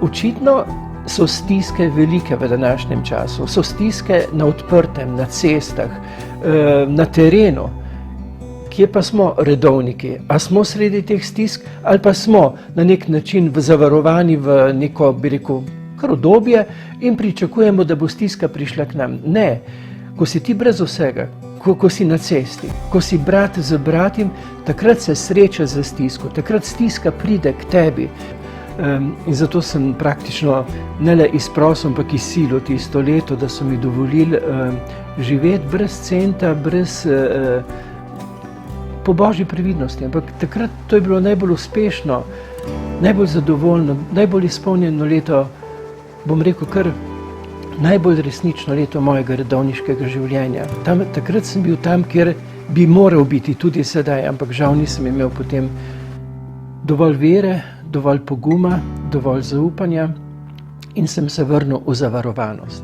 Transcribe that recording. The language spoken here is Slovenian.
Očitno so stiske velike v današnjem času, so stiske na odprtem, na cestah, na terenu. Kje pa smo redovniki? A smo sredi teh stisk ali pa smo na nek način zavarovani v neko, bi rekel, kar obdobje in pričakujemo, da bo stiska prišla k nam? Ne, ko si ti brez vsega, ko si na cesti, ko si brat z bratim, takrat se sreča za stisko, takrat stiska pride k tebi. In zato sem praktično ne le izprosil, ampak izsilil tisto leto, da so mi dovolili živeti brez centa, po božji previdnosti. Ampak takrat to je bilo najbolj uspešno, najbolj zadovoljno, najbolj izpolnjeno leto, bom rekel kar najbolj resnično leto mojega redovniškega življenja. Takrat sem bil tam, kjer bi moral biti tudi sedaj, ampak žal nisem imel potem dovolj vere, dovolj poguma, dovolj zaupanja in sem se vrnil v zavarovanost.